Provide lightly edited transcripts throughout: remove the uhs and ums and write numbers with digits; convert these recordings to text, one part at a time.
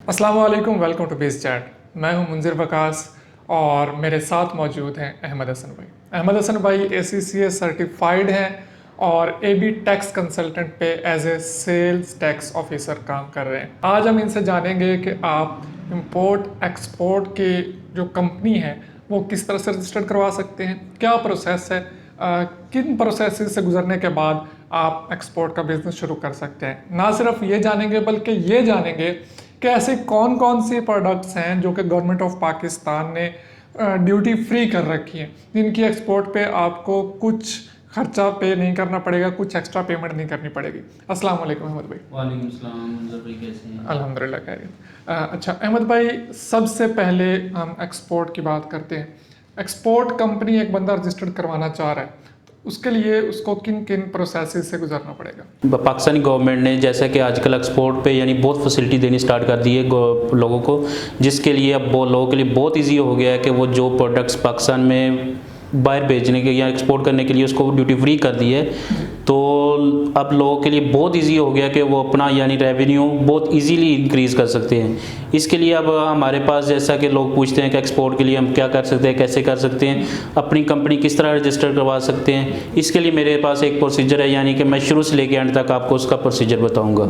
अस्सलाम वालेकुम, welcome to base chat. मैं हूं मुंजिर वकास और मेरे साथ मौजूद हैं अहमद हसन भाई। अहमद हसन भाई ACCA सर्टिफाइड हैं और AB टैक्स कंसल्टेंट पे as a sales tax officer काम कर रहे हैं। आज हम इनसे जानेंगे कि आप इंपोर्ट एक्सपोर्ट की जो कंपनी है वो किस तरह से रजिस्टर्ड करवा सकते हैं, क्या प्रोसेस है, किन प्रोसेस से गुजरने के बाद आप एक्सपोर्ट का बिजनेस शुरू कर सकते हैं। ना सिर्फ ये जानेंगे बल्कि ये जानेंगे कि ऐसे कौन कौन सी प्रोडक्ट्स हैं जो कि गवर्नमेंट ऑफ पाकिस्तान ने ड्यूटी फ्री कर रखी हैं, जिनकी एक्सपोर्ट पे आपको कुछ खर्चा पे नहीं करना पड़ेगा, कुछ एक्स्ट्रा पेमेंट नहीं करनी पड़ेगी। अस्सलाम वालेकुम अहमद भाई। वालेकुम सलाम मुंज़र भाई, कैसे हैं? अल्हम्दुलिल्लाह खैरियत। अच्छा अहमद भाई, सबसे पहले हम एक्सपोर्ट की बात करते हैं। एक्सपोर्ट कंपनी एक बंदा रजिस्टर्ड करवाना चाह रहा है, उसके लिए उसको किन किन प्रोसेस से गुजरना पड़ेगा? पाकिस्तानी गवर्नमेंट ने जैसा कि आजकल एक्सपोर्ट पे यानी बहुत फैसिलिटी देनी स्टार्ट कर दी है लोगों को, जिसके लिए अब लोगों के लिए बहुत इजी हो गया है कि वो जो प्रोडक्ट्स पाकिस्तान में बाहर भेजने के या एक्सपोर्ट करने के लिए उसको ड्यूटी फ्री कर दी है। तो अब लोगों के लिए बहुत इजी हो गया कि वो अपना यानी रेवेन्यू बहुत इजीली इंक्रीज़ कर सकते हैं। इसके लिए अब हमारे पास जैसा कि लोग पूछते हैं कि एक्सपोर्ट के लिए हम क्या कर सकते हैं, कैसे कर सकते हैं, अपनी कंपनी किस तरह रजिस्टर करवा सकते हैं, इसके लिए मेरे पास एक प्रोसीजर है, यानी कि मैं शुरू से लेकर एंड तक आपको उसका प्रोसीजर बताऊँगा।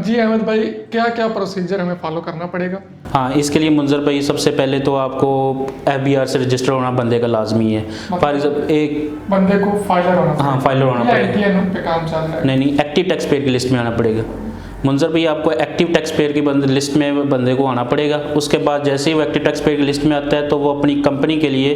जी अहमद भाई, क्या क्या प्रोसीजर हमें फॉलो करना पड़ेगा? हाँ, इसके लिए मुंज़र भाई सबसे पहले तो आपको FBR से रजिस्टर होना बंदे का लाजमी है। फॉर एग्जाम्पल एक बंदे को फाइलर होना हाँ फाइलर होना पड़ेगा। पे काम चल रहा है? नहीं, एक्टिव टैक्स पेयर की लिस्ट में आना पड़ेगा। मुंज़र भाई आपको एक्टिव टैक्स पेयर की लिस्ट में बंदे को आना पड़ेगा। उसके बाद जैसे ही वो एक्टिव टैक्स पेयर की लिस्ट में आता है तो वो अपनी कंपनी के लिए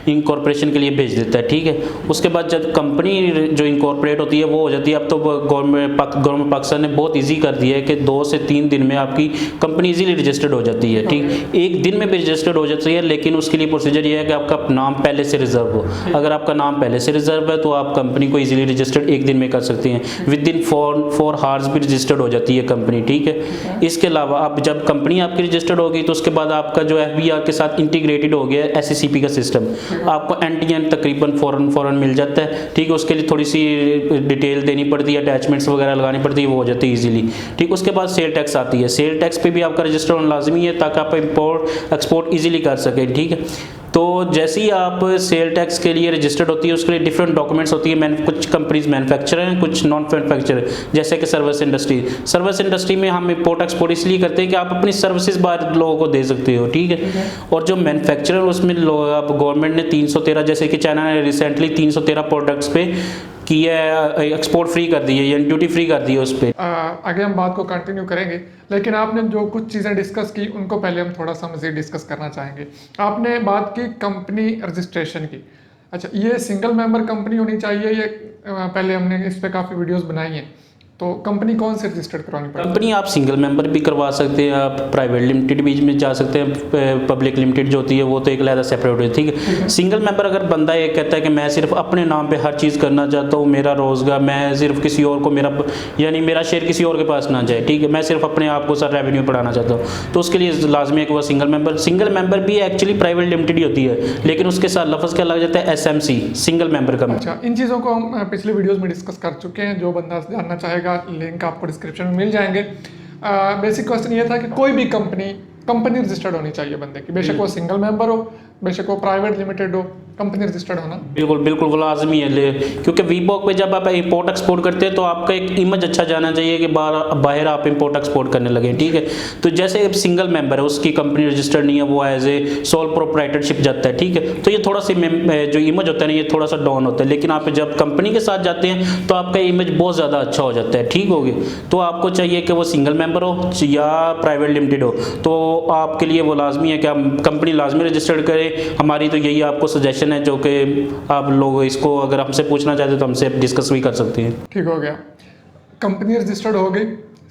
इनकॉर्पोरेशन के लिए भेज देता है, ठीक है। उसके बाद जब कंपनी जो इनकॉर्पोरेट होती है वो हो जाती है। अब तो गवर्नमेंट पाकिस्तान ने बहुत ईजी कर दिया है कि 2 से 3 दिन में आपकी कंपनी ईजीली रजिस्टर्ड हो जाती है, ठीक। एक दिन में भी रजिस्टर्ड हो जाती है, लेकिन उसके लिए प्रोसीजर ये है कि आपका नाम पहले से रिजर्व हो। अगर आपका नाम पहले से रिजर्व है तो आप कंपनी को ईजिली रजिस्टर्ड एक दिन में कर सकते हैं। विद इन 4 आवर्स भी रजिस्टर्ड हो जाती है कंपनी, ठीक है। इसके अलावा आप जब कंपनी आपकी रजिस्टर्ड होगी तो उसके बाद आपका जो FBR के साथ इंटीग्रेटेड हो गया SCCP का सिस्टम, आपको NTN तकरीबन फ़ौरन मिल जाता है, ठीक है। उसके लिए थोड़ी सी डिटेल देनी पड़ती है, अटैचमेंट्स वगैरह लगानी पड़ती है, वो हो जाती है ईजिली, ठीक। उसके बाद सेल टैक्स आती है। सेल टैक्स पे भी आपका रजिस्टर होना लाजमी है ताकि आप इंपोर्ट एक्सपोर्ट ईजिली कर सकें, ठीक है। तो जैसे ही आप सेल टैक्स के लिए रजिस्टर्ड होती है उसके लिए डिफरेंट डॉक्यूमेंट्स होती है। कुछ कंपनीज मैन्युफैक्चरर हैं, कुछ नॉन मैन्युफैक्चरर, जैसे कि सर्विस इंडस्ट्री में हम इंपोर्ट एक्सपोर्ट इसलिए करते हैं कि आप अपनी सर्विसेज बाहर लोगों को दे सकते हो, ठीक है। और जो मैन्युफैक्चरर उसमें आप गवर्नमेंट ने 313 जैसे कि चाइना ने रिसेंटली 313 प्रोडक्ट्स पे की है एक्सपोर्ट फ्री कर दी है या ड्यूटी फ्री कर दी है उस पर। आगे हम बात को कंटिन्यू करेंगे, लेकिन आपने जो कुछ चीज़ें डिस्कस की उनको पहले हम थोड़ा सा मज़ीद डिस्कस करना चाहेंगे। आपने बात की कंपनी रजिस्ट्रेशन की। अच्छा, ये सिंगल मेंबर कंपनी होनी चाहिए, ये पहले हमने इस पर काफ़ी वीडियोस बनाई हैं, तो कंपनी कौन से रजिस्टर्ड करवानी पड़ेगी? कंपनी आप सिंगल मेंबर भी करवा सकते हैं, आप प्राइवेट लिमिटेड बीच में जा सकते हैं। पब्लिक लिमिटेड जो होती है वो तो एक अलग सेपरेट होती है, ठीक है। सिंगल मेंबर अगर बंदा ये कहता है कि मैं सिर्फ अपने नाम पे हर चीज़ करना चाहता हूँ, मेरा रोज़गार मैं सिर्फ किसी और को मेरा शेयर किसी और के पास ना जाए, ठीक है, मैं सिर्फ अपने आप को सर रेवेन्यू बढ़ाना चाहता हूँ, तो उसके लिए लाजमी है कि वो सिंगल मेंबर भी एक्चुअली प्राइवेट लिमिटेड ही होती है, लेकिन उसके साथ लफ्ज़ क्या लग जाता है SMC, सिंगल मेंबर कंपनी। अच्छा, इन चीज़ों को हम पिछले वीडियोज़ में डिस्कस कर चुके हैं। जो बंदा जानना चाहेगा लिंक आपको डिस्क्रिप्शन में मिल जाएंगे। बेसिक क्वेश्चन ये था कि कोई भी कंपनी रजिस्टर्ड होनी चाहिए बंदे की, बेशक वो सिंगल मेंबर हो, बेशक वो प्राइवेट लिमिटेड हो, कंपनी रजिस्टर्ड होना बिल्कुल वो लाजमी है। क्योंकि वीबॉक पे जब आप इंपोर्ट एक्सपोर्ट करते हैं तो आपका एक इमेज अच्छा जाना चाहिए कि बाहर आप इंपोर्ट एक्सपोर्ट करने लगे, ठीक है। तो जैसे सिंगल मेंबर है, उसकी कंपनी रजिस्टर्ड नहीं है, वो एज ए सोल प्रोप्राइटरशिप जाता है, ठीक है। तो ये थोड़ा सा जो इमेज होता है ना, ये थोड़ा सा डाउन होता है, लेकिन आप जब कंपनी के साथ जाते हैं तो आपका इमेज बहुत ज़्यादा अच्छा हो जाता है, ठीक हो गया। तो आपको चाहिए कि वो सिंगल मेंबर हो या प्राइवेट लिमिटेड हो, तो आपके लिए वो लाजमी है कि आप कंपनी लाजमी रजिस्टर्ड करें। हमारी तो यही आपको सजेशन है, जो कि आप लोग इसको अगर हमसे पूछना चाहते तो हमसे डिस्कस भी कर सकते हैं। ठीक हो गया, कंपनी रजिस्टर्ड हो गई,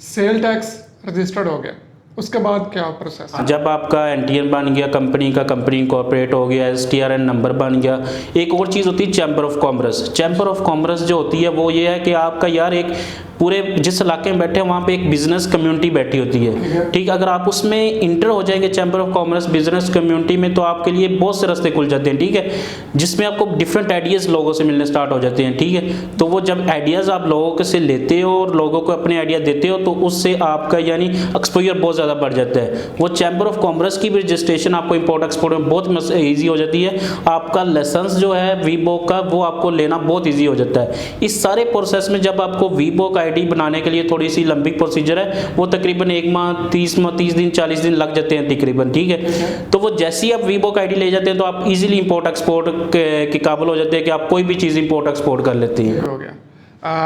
सेल टैक्स रजिस्टर्ड हो गया, उसके बाद क्या प्रोसेस? जब आपका NTN बन गया कंपनी का, कंपनी इनकॉर्पोरेट हो गया, STRN नंबर बन गया, एक और चीज़ होती है chamber of commerce. Chamber of commerce जो होती है वो ये है कि आपका यार एक पूरे जिस इलाके में बैठे हैं वहाँ पे एक बिजनेस कम्युनिटी बैठी होती है, ठीक है। अगर आप उसमें इंटर हो जाएंगे chamber of commerce business community में, तो आपके लिए बहुत से रास्ते खुल जाते हैं, ठीक है, जिसमें आपको डिफरेंट आइडियाज़ लोगों से मिलने स्टार्ट हो जाते हैं, ठीक है। तो वो जब आइडियाज़ आप लोगों से लेते हो और लोगों को अपने आइडिया देते हो, तो उससे आपका यानी एक्सपोजर बहुत ज़्यादा बढ़ जाता है। वो चैम्बर ऑफ कॉमर्स की भी रजिस्ट्रेशन आपको इंपोर्ट एक्सपोर्ट में बहुत ईजी हो जाती है। आपका लाइसेंस जो है वीबोक का वो आपको लेना बहुत ईजी हो जाता है। इस सारे प्रोसेस में जब आपको वीबोक आईडी बनाने के लिए थोड़ी सी लंबी प्रोसीजर है, वो तकरीबन 1 माह 30 दिन 40 दिन लग जाते हैं तकरीबन, ठीक है। तो वो जैसे ही आप वीबोक आईडी ले जाते हैं तो आप इजीली इंपोर्ट एक्सपोर्ट के काबिल हो जाते हैं कि आप कोई भी चीज़ इंपोर्ट एक्सपोर्ट कर लेते हैं। हो गया।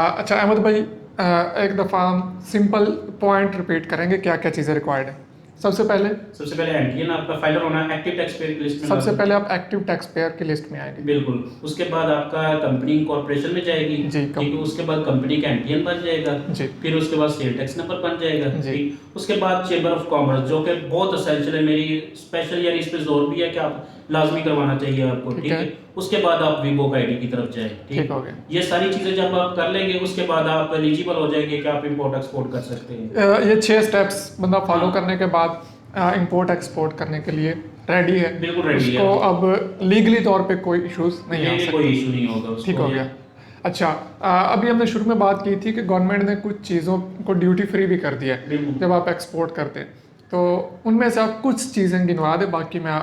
अच्छा अहमद भाई, एक दफ़ा हम सिंपल पॉइंट रिपीट करेंगे, क्या क्या चीज़ें रिक्वायर्ड है। सबसे पहले एंटीएन आपका फाइलर होना है, एक्टिव टैक्स पेयर की लिस्ट में। सबसे पहले आप एक्टिव टैक्स पेयर की लिस्ट में आएंगे। बिल्कुल। उसके बाद आपका कंपनी कॉर्पोरेशन में जाएगी जी, ठीक है। उसके बाद कंपनी का एंटीएन बन जाएगा जी। फिर उसके बाद सेल टैक्स नंबर बन जाएगा जी। ठीक। उसके बाद चेंबर ऑफ कॉमर्स, जो कि बहुत एसेंशियल है, मेरी स्पेशल यानी इस पे जोर भी है कि आप लाजमी करवाना चाहिए आपको, ठीक है। उसके बाद आप वीबोक आईडी की तरफ जाए, ठीक हो गया। ये सारी चीजें जब आप कर लेंगे उसके बाद आप एलिजिबल हो जाएंगे कि आप इंपोर्ट एक्सपोर्ट कर सकते हैं। ये 6 स्टेप्स बंदा फॉलो करने के बाद इंपोर्ट एक्सपोर्ट करने के लिए रेडी है। बिल्कुल रेडी है। उसको अब लीगली तौर पे कोई इश्यूज नहीं आ सकते, कोई इशू नहीं होगा उसको। ठीक हो गया। अच्छा, अभी हमने शुरू में बात की थी कि गवर्नमेंट ने कुछ चीज़ों को ड्यूटी फ्री भी कर दिया है जब आप एक्सपोर्ट करते हैं, तो उनमें से आप कुछ चीज़ें गिनवा दें, बाकी मैं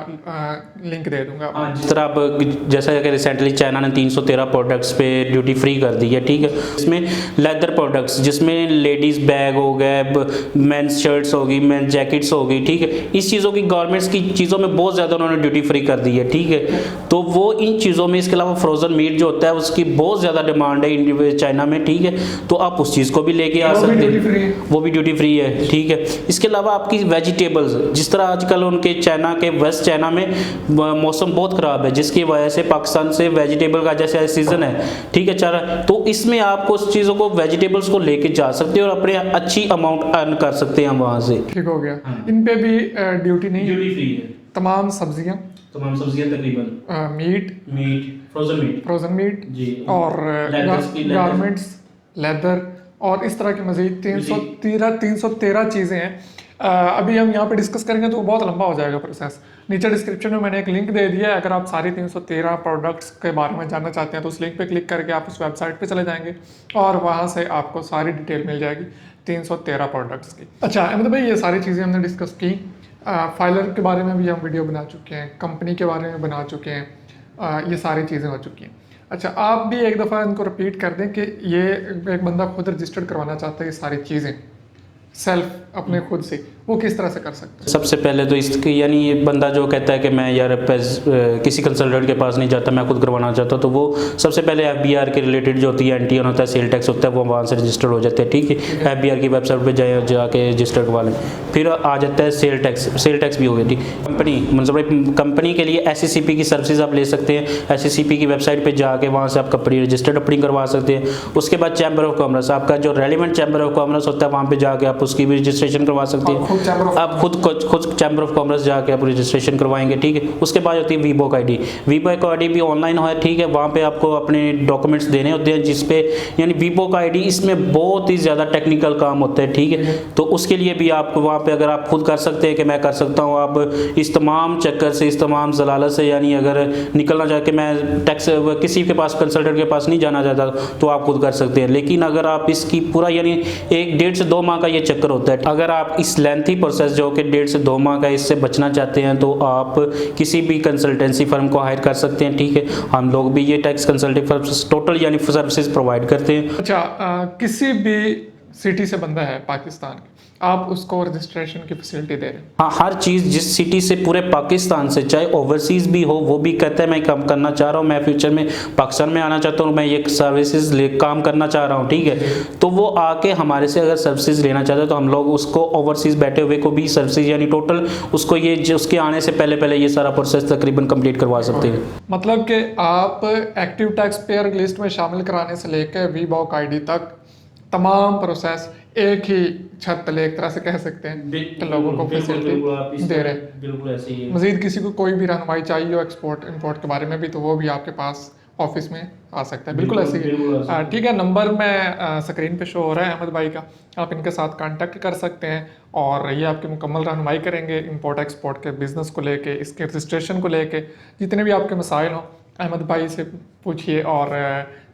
लिंक दे दूंगा। जिस तरह आप जैसा कि रिसेंटली चाइना ने 313 प्रोडक्ट्स पे ड्यूटी फ्री कर दी है, ठीक है। इसमें लेदर प्रोडक्ट्स जिसमें लेडीज़ बैग हो गए, मेंस शर्ट्स होगी, मेंस जैकेट्स होगी, ठीक है। इस चीज़ों की गवर्नमेंट्स की चीज़ों में बहुत ज़्यादा उन्होंने ड्यूटी फ्री कर दी है, ठीक है। तो वो इन चीज़ों में, इसके अलावा फ्रोजन मीट जो होता है उसकी बहुत ज़्यादा डिमांड है चाइना में, ठीक है। तो आप उस चीज़ को भी लेके आ सकते हैं, वो भी ड्यूटी फ्री है, ठीक है। इसके अलावा आपकी वेजिटेबल्स, जिस तरह आजकल उनके चाइना के वेस्ट चाइना में मौसम बहुत ख़राब है, जिसकी वजह से पाकिस्तान से वेजिटेबल का जैसे सीज़न है, ठीक है, चारा, तो इसमें आपको उस चीज़ों को वेजिटेबल्स को लेके जा सकते हैं और अपने अच्छी अमाउंट अर्न कर सकते हैं वहाँ से, ठीक हो गया। इन पे भी ड्यूटी नहीं, ड्यूटी फ्री है। तमाम सब्जियाँ तकरीबन मीट फ्रोजन मीट जी, और गारमेंट्स, लेदर और इस तरह की मजीद 313 चीज़ें हैं। अभी हम यहाँ पे डिस्कस करेंगे तो बहुत लंबा हो जाएगा प्रोसेस। नीचे डिस्क्रिप्शन में मैंने एक लिंक दे दिया है, अगर आप सारी 313 प्रोडक्ट्स के बारे में जानना चाहते हैं तो उस लिंक पे क्लिक करके आप उस वेबसाइट पे चले जाएंगे और वहाँ से आपको सारी डिटेल मिल जाएगी 313 प्रोडक्ट्स की। अच्छा अहमद भाई, ये सारी चीज़ें हमने डिस्कस की। फाइलर के बारे में भी हम वीडियो बना चुके हैं, कंपनी के बारे में बना चुके हैं, ये सारी चीज़ें हो चुकी हैं। अच्छा, आप भी एक दफ़ा इनको रिपीट कर दें कि ये एक बंदा खुद रजिस्टर्ड करवाना चाहता है, ये सारी चीज़ें सेल्फ अपने खुद से, वो किस तरह से कर सकते हैं? सबसे पहले तो इसकी यानी ये बंदा जो कहता है कि मैं यार किसी कंसल्टेंट के पास नहीं जाता, मैं खुद करवाना चाहता हूँ, तो वो सबसे पहले FBR के रिलेटेड जो होती है, एंटीएन होता है, सेल टैक्स होता है, वो वहाँ से रजिस्टर्ड हो जाते हैं, ठीक है। FBR की वेबसाइट पर जाके रजिस्टर करवा लें। फिर आ जाता है सेल टैक्स भी हो गया, ठीक। मतलब कंपनी के लिए SCCP की सर्विसेज आप ले सकते हैं, SCCP की वेबसाइट पर जाके वहाँ से आप कंपनी रजिस्टर्ड अपनी करवा सकते हैं। उसके बाद चैम्बर ऑफ कॉमर्स, आपका जो रेलिवेंट चैम्बर ऑफ कॉमर्स होता है वहाँ पर जाके आप उसकी भी रजिस्ट्रेशन करवा सकते हैं। आप खुद चैम्बर ऑफ कॉमर्स जाके आप रजिस्ट्रेशन करवाएंगे, ठीक है। उसके बाद होती है वीबोक आईडी भी ऑनलाइन है, ठीक है। वहाँ पे आपको अपने डॉक्यूमेंट्स देने होते हैं, जिसपे यानी वीबोक आईडी, इसमें बहुत ही ज़्यादा टेक्निकल काम होता है, ठीक है। तो उसके लिए भी आपको वहाँ पे, अगर आप खुद कर सकते हैं कि मैं कर सकता हूँ, आप इस तमाम चक्कर से, इस तमाम जलालत से, यानी अगर निकलना चाहे कि मैं टैक्स किसी के पास, कंसल्टेंट के पास नहीं जाना चाहता, तो आप खुद कर सकते हैं। लेकिन अगर आप इसकी पूरा यानी 1.5 से 2 माह का ये चक्कर होता है, अगर आप इस लेंथी प्रोसेस जो कि 1.5 से 2 माह का, इससे बचना चाहते हैं तो आप किसी भी कंसल्टेंसी फर्म को हायर कर सकते हैं, ठीक है। हम लोग भी ये टैक्स कंसल्टिंग फर्म टोटल यानी सर्विसेज प्रोवाइड करते हैं। अच्छा, किसी भी सिटी से बंदा है पाकिस्तान के, आप उसको रजिस्ट्रेशन की फैसिलिटी दे रहे हैं? हाँ, हर चीज़ जिस सिटी से, पूरे पाकिस्तान से, चाहे ओवरसीज़ भी हो, वो भी कहता है मैं काम करना चाह रहा हूँ, मैं फ्यूचर में पाकिस्तान में आना चाहता हूँ, मैं ये सर्विसेज काम करना चाह रहा हूँ, ठीक है। तो वो आके हमारे से अगर सर्विसेज लेना चाहते हैं तो हम लोग उसको ओवरसीज़ बैठे हुए को भी सर्विसेज यानी टोटल उसको ये उसके आने से पहले ये सारा प्रोसेस तकरीबन कंप्लीट करवा सकते हैं। मतलब कि आप एक्टिव टैक्स पेयर लिस्ट में शामिल कराने से लेकर वीबोक आईडी तक तमाम प्रोसेस एक ही छत तले, एक तरह से कह सकते हैं कि लोगों को फैसिलिटी दे रहे हैं। बिल्कुल ऐसे ही है। मजीद किसी को कोई भी रहनुमाई चाहिए हो एक्सपोर्ट इंपोर्ट के बारे में भी, तो वो भी आपके पास ऑफिस में आ सकता है, बिल्कुल ऐसे ही। ठीक है, नंबर मैं स्क्रीन पे शो हो रहा है अहमद भाई का, आप इनके साथ कांटेक्ट कर सकते हैं और ये आपकी मुकम्मल रहनुमाई करेंगे इंपोर्ट एक्सपोर्ट के बिज़नेस को लेके, इसके रजिस्ट्रेशन को लेके। जितने भी आपके मसाइल हों अहमद भाई से पूछिए और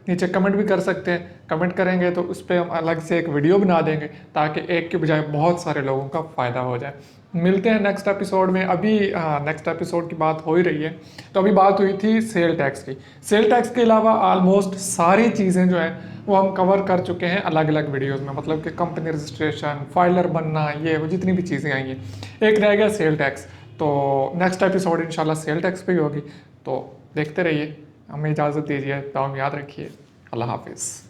नीचे कमेंट भी कर सकते हैं। कमेंट करेंगे तो उस पर हम अलग से एक वीडियो बना देंगे ताकि एक के बजाय बहुत सारे लोगों का फ़ायदा हो जाए। मिलते हैं नेक्स्ट एपिसोड में। अभी नेक्स्ट एपिसोड की बात हो ही रही है, तो अभी बात हुई थी सेल टैक्स की। सेल टैक्स के अलावा ऑलमोस्ट सारी चीज़ें जो हैं वो हम कवर कर चुके हैं अलग अलग वीडियोस में, मतलब कि कंपनी रजिस्ट्रेशन, फाइलर बनना, ये वो जितनी भी चीज़ें आई हैं। एक रह गया सेल टैक्स, तो नेक्स्ट एपिसोड इंशाल्लाह सेल टैक्स पे ही होगी। तो देखते रहिए, हमें इजाज़त दीजिए, दुआ में याद रखिए। अल्लाह हाफिज़।